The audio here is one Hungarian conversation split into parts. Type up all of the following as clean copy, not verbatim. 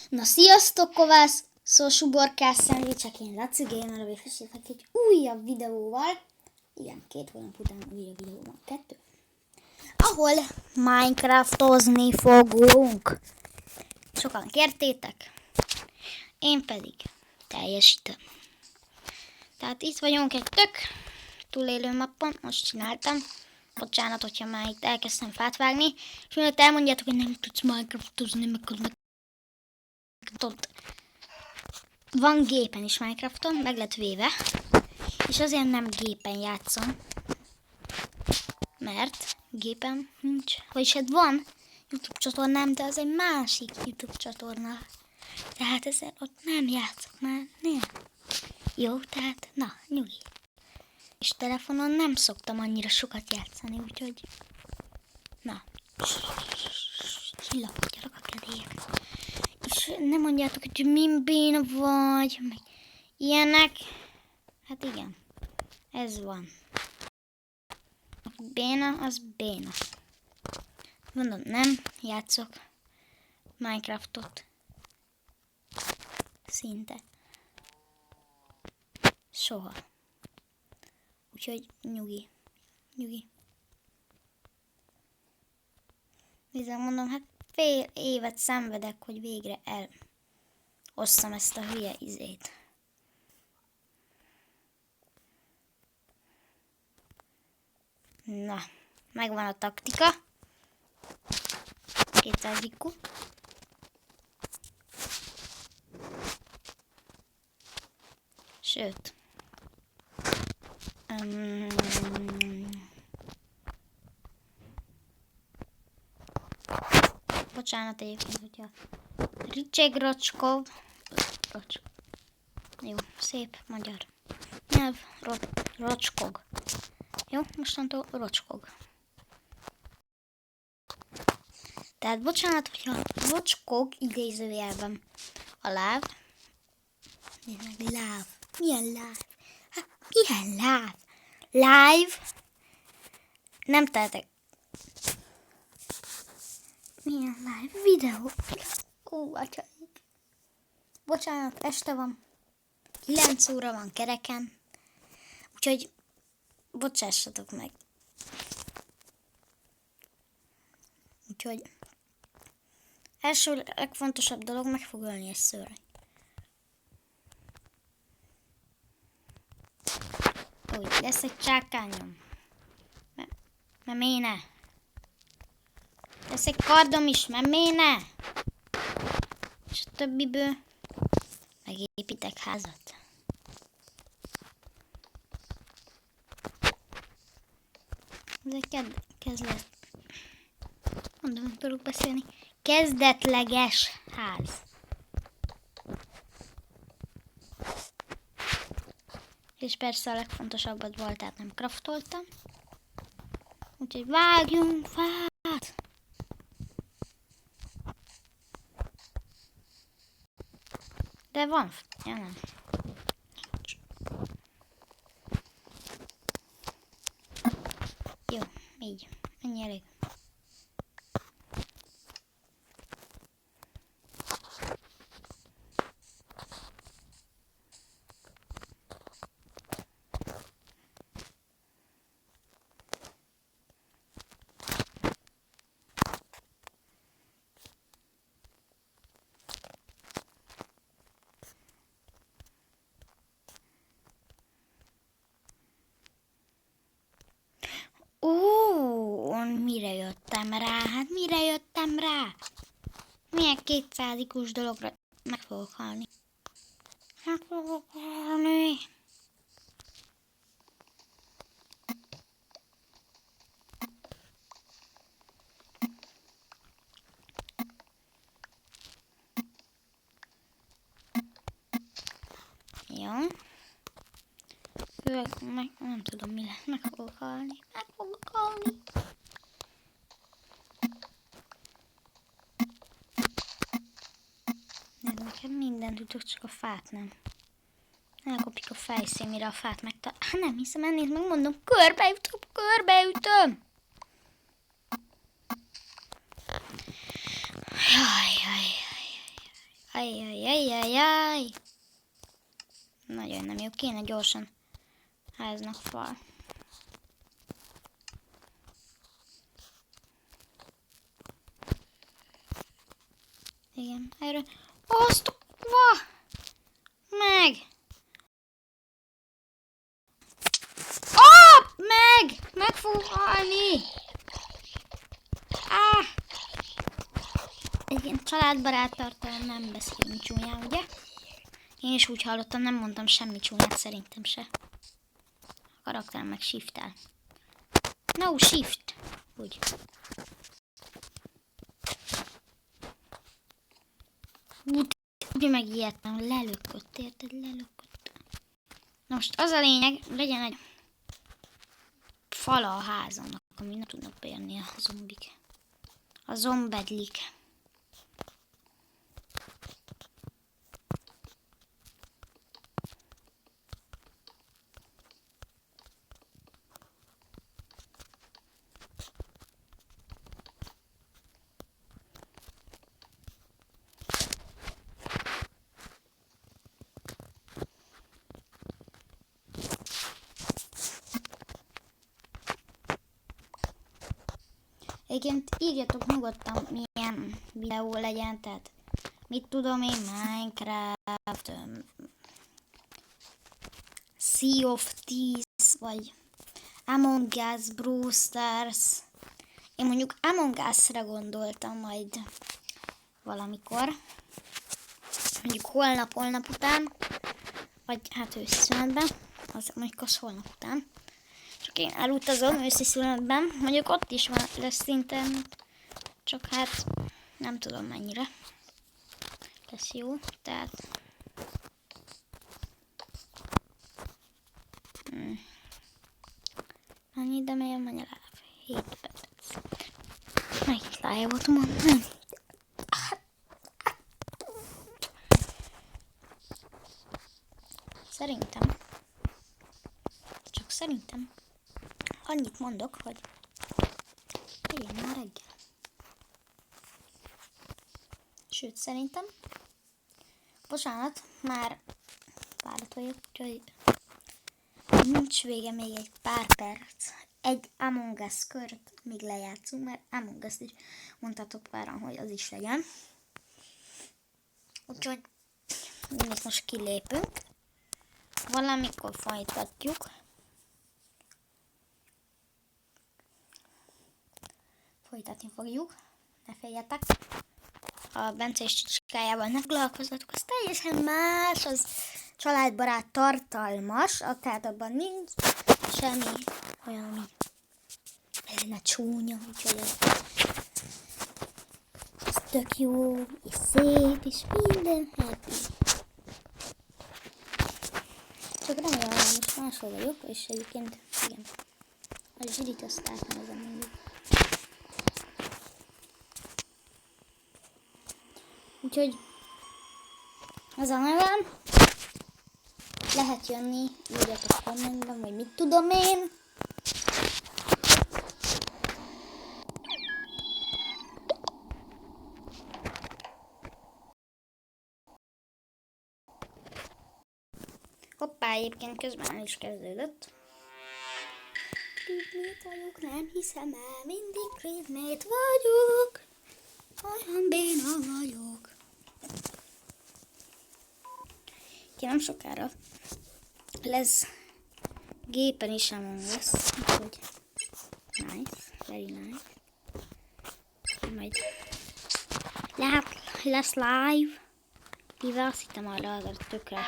Na sziasztok, kovász! Suborkás szendvicsek, én Laci Gamer, végfesítek egy újabb videóval. Igen, 2 hónap után újabb videó van, 2. Ahol Minecraftozni fogunk. Sokan kértétek, én pedig teljesítem. Tehát itt vagyunk egy tök túlélő mappon, most csináltam. Bocsánat, hogyha már itt elkezdtem fát vágni, és mielőtt elmondjátok, hogy nem tudsz Minecraftozni, meg van gépen is Minecrafton, meg lett véve, és azért nem gépen játszom, mert gépen nincs, vagyis hát van YouTube csatornám, de az egy másik YouTube csatorna, tehát ezért ott nem játszok már, nem. Jó, tehát na, nyugi. És telefonon nem szoktam annyira sokat játszani, úgyhogy na, csillapodjanak a kedélyek. És nem mondjátok, hogy min béna vagy, meg ilyenek. Hát igen, ez van. A béna, az béna. Mondom, nem játszok Minecraftot. Szinte. Soha. Úgyhogy nyugi. Nyugi. Nézd, mondom, hát fél évet szenvedek, hogy végre elosszam ezt a hülye izét. Na, megvan a taktika. 200 IQ. Sőt. Bocsánat egyébként, hogyha Ricsegrocskov. Jó, szép magyar nyelv. Rocskog. Jó, mostantól rocskog. Tehát bocsánat, hogyha rocskog idézőjelben a láv. Nézd meg, láv. Milyen láv? Hát, milyen láv? Live. Nem tehetek. Milyen live videó? Atyaik. Bocsánat, este van. 9 óra van kereken. Úgyhogy bocsássatok meg. Úgyhogy első legfontosabb dolog, meg fog ölni egy szőreg. Úgy, lesz egy csákányom. Mert miért ne? Lesz egy kardom is, mert miért ne? És a többiből megépítek házat. Ez egy kezdet. Mondom, nem tudok beszélni. Kezdetleges ház. És persze a legfontosabbat volt, tehát nem craftoltam. Úgyhogy vágjunk fát! De van, ja nem. Jó, így. Ennyi elég. Mire jöttem rá? Hát mire jöttem rá? Milyen 200 IQ-s dologra meg fogok halni. Meg fogok halni. Jó. Meg nem tudom mi lesz. Meg fogok halni. Meg fogok halni. Nekem mindent ütök, csak a fát nem. Elkopik a fejszém, mire a fát megtalál. Nem hiszem, ennél megmondom, körbeütöm. Jaj. Ajjajjajjajjaj. Nagyon nem jó, kéne gyorsan háznak fal. Igen, erről. Azt va! Meg! Meg fog halni! Igen, családbarát tartalom, nem beszélünk csúnyán, ugye? Én is úgy hallottam, nem mondtam semmi csúnyát, szerintem se. A karakter meg shiftel. No, shift! Úgy. Úgy megijedtem, lelökött, érted? Lelökött. Na most az a lényeg, legyen egy fala a házamnak, ami nem tudnak bejönni a zombik. A zombedlik. Egyébként írjatok nyugodtan, milyen videó legyen, tehát mit tudom én, Minecraft, Sea of Thieves, vagy Among Us, Brawl Stars. Én mondjuk Among Us-ra gondoltam majd valamikor, mondjuk holnap után, vagy hát őszi szünetben, az mondjuk az holnap után. Csak én elutazom őszi szünetben, mondjuk ott is van, lesz internet, csak hát nem tudom mennyire lesz jó, tehát annyi ide melyem, menj legalább 7 perc. Megint live volt mondani. Szerintem annyit mondok, hogy legyen már reggel. Sőt, szerintem bocsánat, már párat vagyok, úgyhogy nincs vége, még egy pár perc. Egy Among Us kört még lejátszunk, mert Among Us-t is mondtátok páran, hogy az is legyen. Úgyhogy mi most kilépünk. Valamikor folytatjuk. Folytatni fogjuk. Ne féljetek. A Bence és Csicskájával ne foglalkozzatok, az teljesen más, az családbarát tartalmas, tehát abban nincs semmi olyan, ami lenne csúnya, úgyhogy ez tök jó, és szép, és minden happy. Csak remélem, hogy most máshol vagyok, és egyébként, igen, a zsidit azt átnézem mindig. Úgyhogy az a nevem, lehet jönni, írjatok kommentben, vagy mit tudom én. Hoppá, egyébként közben el is kezdődött. Creedmate vagyok, nem hiszem el, mindig Creedmate vagyok. Olyan béna vagyok. Ki nem sokára lesz gépen is Among Us, úgyhogy nice, very nice. Majd lesz live, mivel azt hittem arra az a tökre,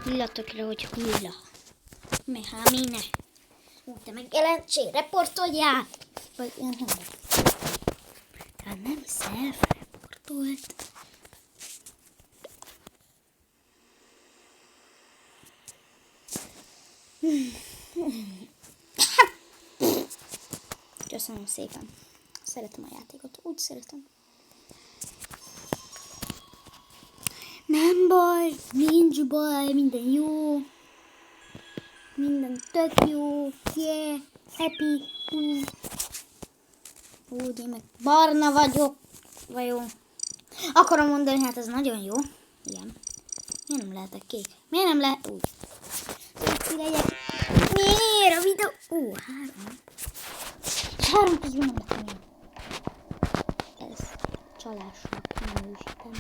lila tökre, hogy hulla. Mehámine. Te megjelentsél, reportoljál! Vagy ilyen nem. Tehát nem self-reportolt. Köszönöm szépen. Szeretem a játékot. Úgy szeretem. Nem baj, nincs baj, minden jó. Minden tök jó. Yeah, happy. Úgy, én meg barna vagyok. Vajon. Akarom mondani, hát ez nagyon jó. Igen. Miért nem lehetek kék? Miért nem lehet? Úgy. Miért a videó? 3. És 3 közül nem lettem. Ez csalásnak minősítem.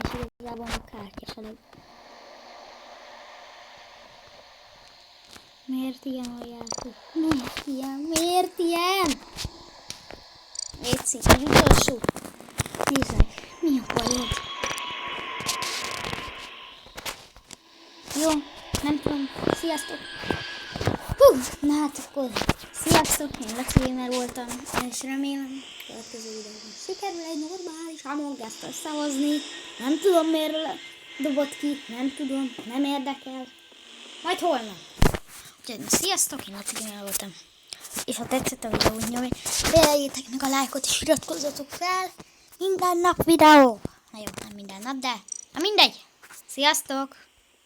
És igazából a kártyás előbb. Miért ilyen a játék? Miért ilyen? Miért ilyen? Léci, egy utolsó. Nézd meg, mi a bajod? Jó, nem tudom. Sziasztok! Hú, na hát akkor sziasztok, én Laci Gamer voltam, és remélem következő videóban sikerül egy normális Among Us-t összehozni. Nem tudom miért dobott ki, nem tudom, nem érdekel. Majd holnap. Úgyhogy sziasztok, én Laci Gamer voltam. És ha tetszett a videó, vegyétek meg a lájkot és iratkozzatok fel. Minden nap videó. Na jó, nem minden nap, de na mindegy. Sziasztok!